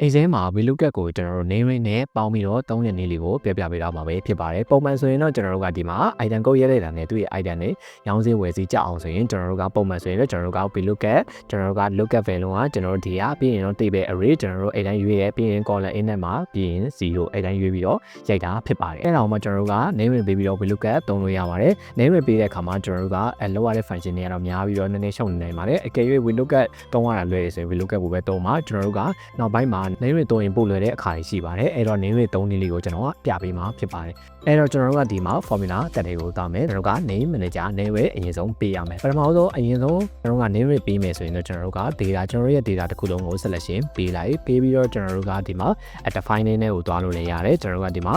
exam မှာ VLOOKUP ကိုကျွန်တော်တို့ name နဲ့ပေါင်းပြီးတော့3ရက်နေ့လေးကိုပြပြပေးတော့မှာပဲဖြစ်ပါတယ်ပုံမှန်ဆိုရင်တော့ကျွန်တော်တို့ကဒီမှာ item code ရေးလိုက်တာနဲ့သူ့ရဲ့ item တွေရောင်းစည်းဝယ်စည်းကြအောင်ဆိုရင်ကျွန်တော်တို့ကပုံမှန်ဆိုရင်လည်းကျွန်တော်တို့က VLOOKUP ကျွန်တော်တို့က lookup value ကကျွန်တော်တို့ဒီကပြီးရင်တော့ table array ကျွန်တော်တို့အဲ့တိုင်းရွေးရပြီးရင် column in နဲ့မှာပြီးရင်0အဲ့တိုင်းရွေးပြီးတော့ရိုက်တာဖြစ်ပါတယ်အဲ့ဒါမှကျွန်တော်တို့က name ပေးပြီးတော့ VLOOKUP သုံးလို့ရပါတယ် name ပေးတဲ့အခါမှာကျွန်တော်တို့ကလောက်ရတဲ့ function တွေကတော့များပြီးတော့နည်းနည်းရှုံနေနိုင်ပါတယ်အကယ်၍ VLOOKUP သုံးရတာလွယ်ရဆိုရင် VLOOKUP ကိုပဲသုံးပါကျွန်တော်တို့ကနောက်ပိုင်းမှာ name သုံးရင်ပို့လွယ်တဲ့အခါရှိပါတယ်အဲ့တော့ name သုံးနည်းလေးကိုကျွန်တော်ကပြပေးမှာဖြစ်ပါတယ်အဲ့တော့ကျွန်တော်တို့ကဒီမှာ formula တက်တွေကိုတောင်းမယ်ကျွန်တော်က name manager name ပဲအရင်ဆုံးပေးရမယ်ပထမဆုံးအရင်ဆုံးကျွန်တော်က name ပေးမယ်ဆိုရင်တော့ကျွန်တော်တို့က data ကျွန်တော်ရဲ့ data တစ်ခုလုံးကို selection ပေးလိုက်ပေးပြီးတော့ကျွန်တော်တို့ကဒီမှာ define နဲ့ကိုတွားလို့လည်းရတယ်ကျွန်တော်တို့ကဒီမှာ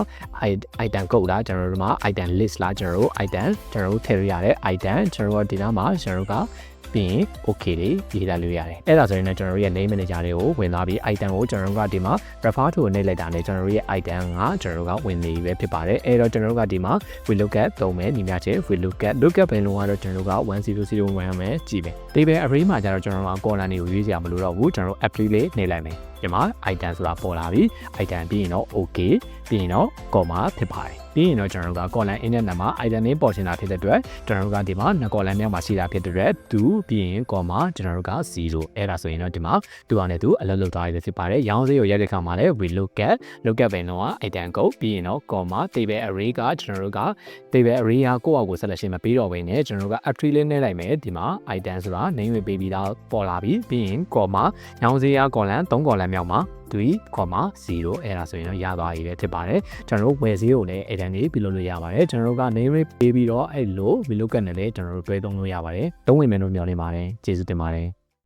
item code လားကျွန်တော်တို့မှာ item list လားကျွန်တော်တို့ item ကျွန်တော်တို့ထည့်ရတဲ့ item ကျွန်တော်တို့ဒီနားမှာကျွန်တော်တို့ကပြီးရင် okay တွေရေးလိုက်လို့ရတယ်အဲ့ဒါဆိုရင်လည်းကျွန်တော်တို့ရဲ့ name manager တွေကိုဝင်သွားပြီး item ကိုကျွန်တော်တို့ကဒီမှာ refer to နှိပ်လိုက်တာနဲ့ကျွန်တော်တို့ရဲ့ item ကကျွန်တော်တို့ကဝင်နေပြီပဲဖြစ်ပါတယ်အဲ့တော့ကျွန်တော်တို့ကဒီမှာ VLOOKUP သုံးမယ်ညီမချင်း VLOOKUP ဘယ်လိုကတော့ကျွန်တော်တို့က1001ပဲကြည့်မယ် table array မှာကျတော့ကျွန်တော်တို့က column တွေကိုရွေးစရာမလိုတော့ဘူးကျွန်တော်တို့ apply လေးနှိပ်လိုက်မယ်ဒီမှာ item ဆိုတာပေါ်လာပြီ item ပြီးရင်တော့ okay ပြီးရင်တော့ comma ဖြစ်ပါတယ်ပြီးရင်တော့ကျွန်တော်တို့က column in နဲ့မှာ item နည်းပေါ်ရှင်တာဖြစ်တဲ့အတွက်ကျွန်တော်တို့ကဒီမှာ2 column မြောက်မှာရှိတာဖြစ်တဲ့အတွက်2ပြီးရင် comma ကျွန်တော်တို့က0အဲ့ဒါဆိုရင်တော့ဒီမှာ2အောင်နဲ့2အလုပ်လုပ်သွားရဖြစ်ပါတယ်ရောင်းစည်းကိုရိုက်တဲ့ခါမှာလည်း VLOOKUP ပဲတော့ item code ပြီးရင်တော့ comma table array ကကျွန်တော်တို့က table array ကကိုယ့်အောက်ကို selection မပေးတော့ဘဲနဲ့ကျွန်တော်တို့က apply လေးနဲ့လိုက်မယ်ဒီမှာ item ဆိုတာ name ပေးပြီးတော့ပေါ်လာပြီပြီးရင် comma ရောင်းစည်းက column 3 column မြောက်မှာ3.0အဲ့ဒါဆိုရင်တော့ရသွားပြီပဲဖြစ်ပါတယ်ကျွန်တော်တို့ဝယ်စည်းကိုလည်းအဲ့တန်းလေးပြုလုပ်လို့ရပါတယ်ကျွန်တော်တို့က name ပေးပြီးတော့အဲ့လို VLOOKUP နဲ့လည်းကျွန်တော်တို့တွဲသုံးလို့ရပါတယ်သုံးဝင်မယ်လို့မျှော်လင့်ပါတယ်ကျေးဇူးတင်ပါတယ်